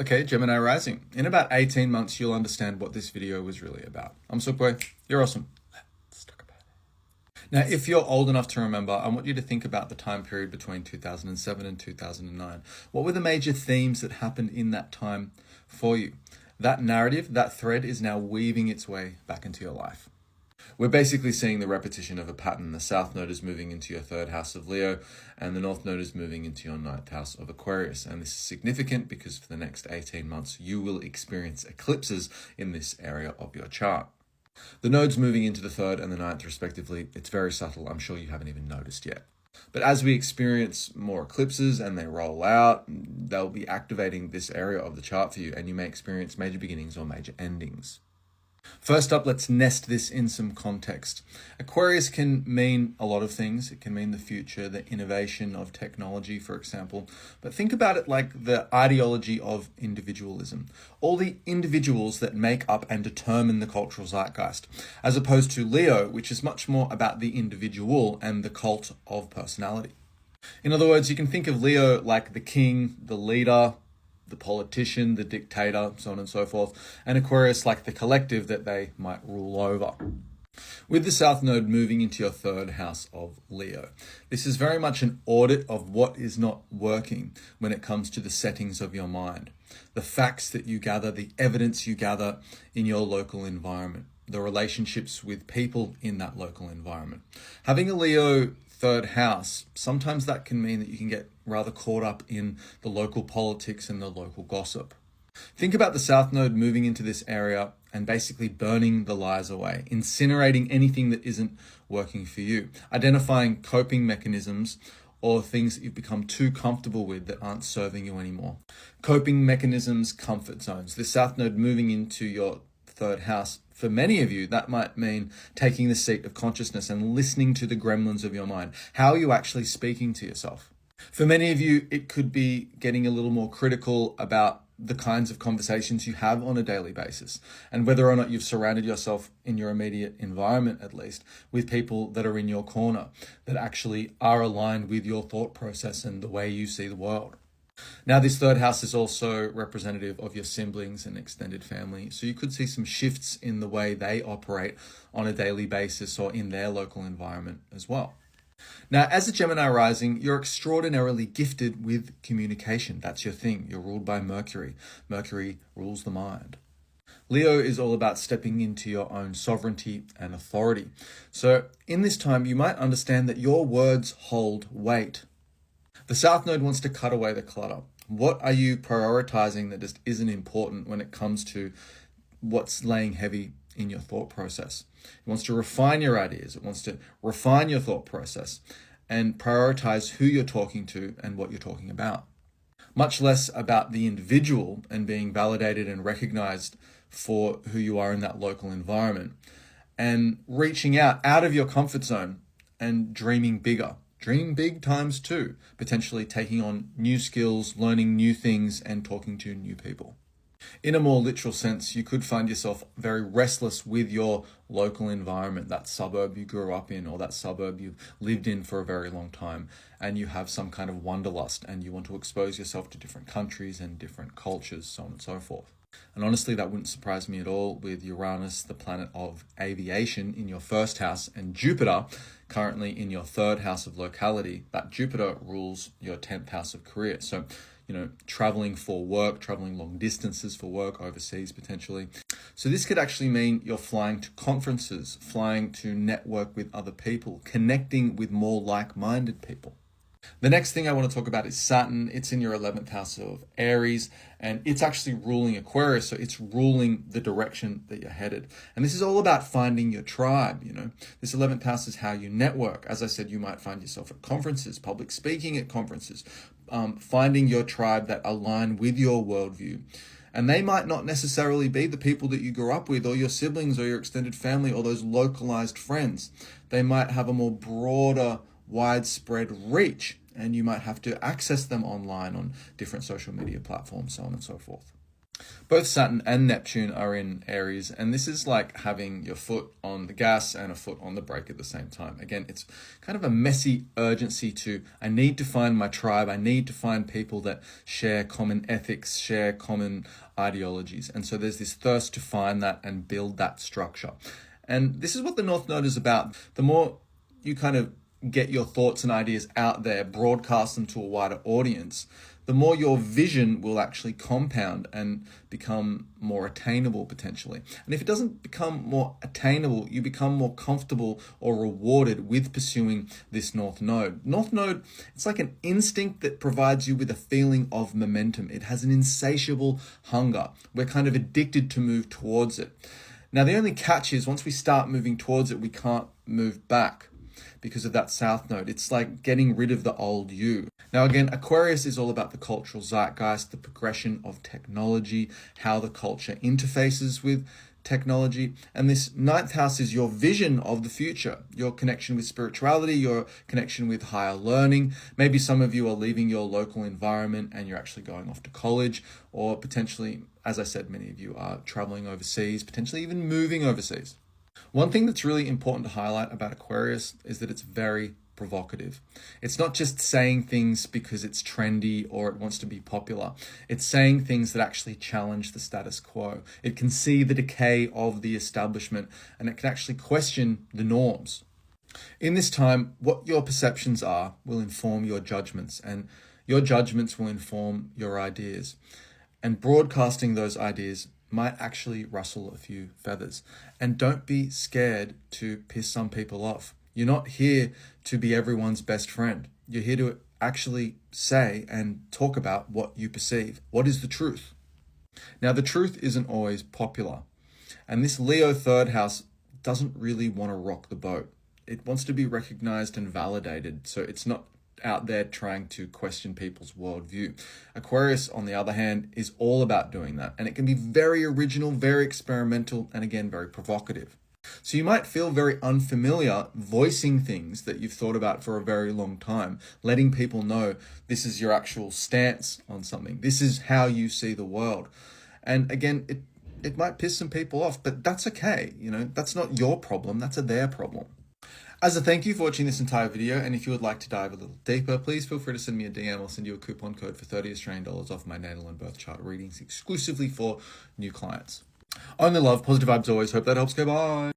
Okay, Gemini Rising. In about 18 months, you'll understand what this video was really about. I'm Sook. You're awesome. Let's talk about it. Now, if you're old enough to remember, I want you to think about the time period between 2007 and 2009. What were the major themes that happened in that time for you? That narrative, that thread is now weaving its way back into your life. We're basically seeing the repetition of a pattern. The South Node is moving into your third house of Leo, and the North Node is moving into your ninth house of Aquarius. And this is significant because for the next 18 months, you will experience eclipses in this area of your chart. The nodes moving into the third and the ninth, respectively, it's very subtle. I'm sure you haven't even noticed yet. But as we experience more eclipses and they roll out, they'll be activating this area of the chart for you, and you may experience major beginnings or major endings. First up, let's nest this in some context. Aquarius can mean a lot of things. It can mean the future, the innovation of technology, for example. But think about it like the ideology of individualism. All the individuals that make up and determine the cultural zeitgeist, as opposed to Leo, which is much more about the individual and the cult of personality. In other words, you can think of Leo like the king, the leader, the politician, the dictator, so on and so forth, and Aquarius like the collective that they might rule over. With the South Node moving into your third house of Leo, this is very much an audit of what is not working when it comes to the settings of your mind, the facts that you gather, the evidence you gather in your local environment, the relationships with people in that local environment. Having a Leo third house, sometimes that can mean that you can get rather caught up in the local politics and the local gossip. Think about the South Node moving into this area and basically burning the lies away, incinerating anything that isn't working for you, identifying coping mechanisms or things that you've become too comfortable with that aren't serving you anymore. Coping mechanisms, comfort zones. The South Node moving into your third house, for many of you, that might mean taking the seat of consciousness and listening to the gremlins of your mind. How are you actually speaking to yourself? For many of you, it could be getting a little more critical about the kinds of conversations you have on a daily basis and whether or not you've surrounded yourself in your immediate environment, at least, with people that are in your corner, that actually are aligned with your thought process and the way you see the world. Now, this third house is also representative of your siblings and extended family, so you could see some shifts in the way they operate on a daily basis or in their local environment as well. Now, as a Gemini rising, you're extraordinarily gifted with communication. That's your thing. You're ruled by Mercury. Mercury rules the mind. Leo is all about stepping into your own sovereignty and authority. So in this time, you might understand that your words hold weight. The South Node wants to cut away the clutter. What are you prioritizing that just isn't important when it comes to what's laying heavy in your thought process? It wants to refine your ideas. It wants to refine your thought process and prioritize who you're talking to and what you're talking about. Much less about the individual and being validated and recognized for who you are in that local environment, and reaching out of your comfort zone and dreaming bigger. Dream big times two, potentially taking on new skills, learning new things, and talking to new people. In a more literal sense, you could find yourself very restless with your local environment, that suburb you grew up in or that suburb you've lived in for a very long time, and you have some kind of wanderlust and you want to expose yourself to different countries and different cultures, so on and so forth. And honestly, that wouldn't surprise me at all with Uranus, the planet of aviation, in your first house, and Jupiter currently in your third house of locality. That Jupiter rules your 10th house of career. So, traveling for work, traveling long distances for work, overseas potentially. So this could actually mean you're flying to conferences, flying to network with other people, connecting with more like-minded people. The next thing I want to talk about is Saturn. It's in your 11th house of Aries, and it's actually ruling Aquarius, so it's ruling the direction that you're headed. And this is all about finding your tribe, This 11th house is how you network. As I said, you might find yourself at conferences, public speaking at conferences, finding your tribe that align with your worldview. And they might not necessarily be the people that you grew up with or your siblings or your extended family or those localized friends. They might have a more broader, widespread reach, and you might have to access them online on different social media platforms, so on and so forth. Both Saturn and Neptune are in Aries, and this is like having your foot on the gas and a foot on the brake at the same time. Again, it's kind of a messy urgency to, I need to find my tribe, I need to find people that share common ethics, share common ideologies. And so there's this thirst to find that and build that structure. And this is what the North Node is about. The more you kind of get your thoughts and ideas out there, broadcast them to a wider audience, the more your vision will actually compound and become more attainable potentially. And if it doesn't become more attainable, you become more comfortable or rewarded with pursuing this North Node. North Node, it's like an instinct that provides you with a feeling of momentum. It has an insatiable hunger. We're kind of addicted to move towards it. Now, the only catch is once we start moving towards it, we can't move back because of that South Node. It's like getting rid of the old you. Now again, Aquarius is all about the cultural zeitgeist, the progression of technology, how the culture interfaces with technology. And this ninth house is your vision of the future, your connection with spirituality, your connection with higher learning. Maybe some of you are leaving your local environment and you're actually going off to college, or potentially, as I said, many of you are traveling overseas, potentially even moving overseas. One thing that's really important to highlight about Aquarius is that it's very provocative. It's not just saying things because it's trendy or it wants to be popular. It's saying things that actually challenge the status quo. It can see the decay of the establishment and it can actually question the norms. In this time, what your perceptions are will inform your judgments, and your judgments will inform your ideas. And broadcasting those ideas might actually rustle a few feathers. And don't be scared to piss some people off. You're not here to be everyone's best friend. You're here to actually say and talk about what you perceive. What is the truth? Now, the truth isn't always popular. And this Leo third house doesn't really want to rock the boat. It wants to be recognized and validated. So it's not out there trying to question people's worldview. Aquarius, on the other hand, is all about doing that. And it can be very original, very experimental, and again, very provocative. So you might feel very unfamiliar voicing things that you've thought about for a very long time, letting people know this is your actual stance on something. This is how you see the world. And again, it might piss some people off, but that's okay. You know, that's not your problem. That's their problem. As a thank you for watching this entire video, and if you would like to dive a little deeper, please feel free to send me a DM. I'll send you a coupon code for 30 Australian dollars off my natal and birth chart readings exclusively for new clients. Only love, positive vibes always. Hope that helps. Go bye.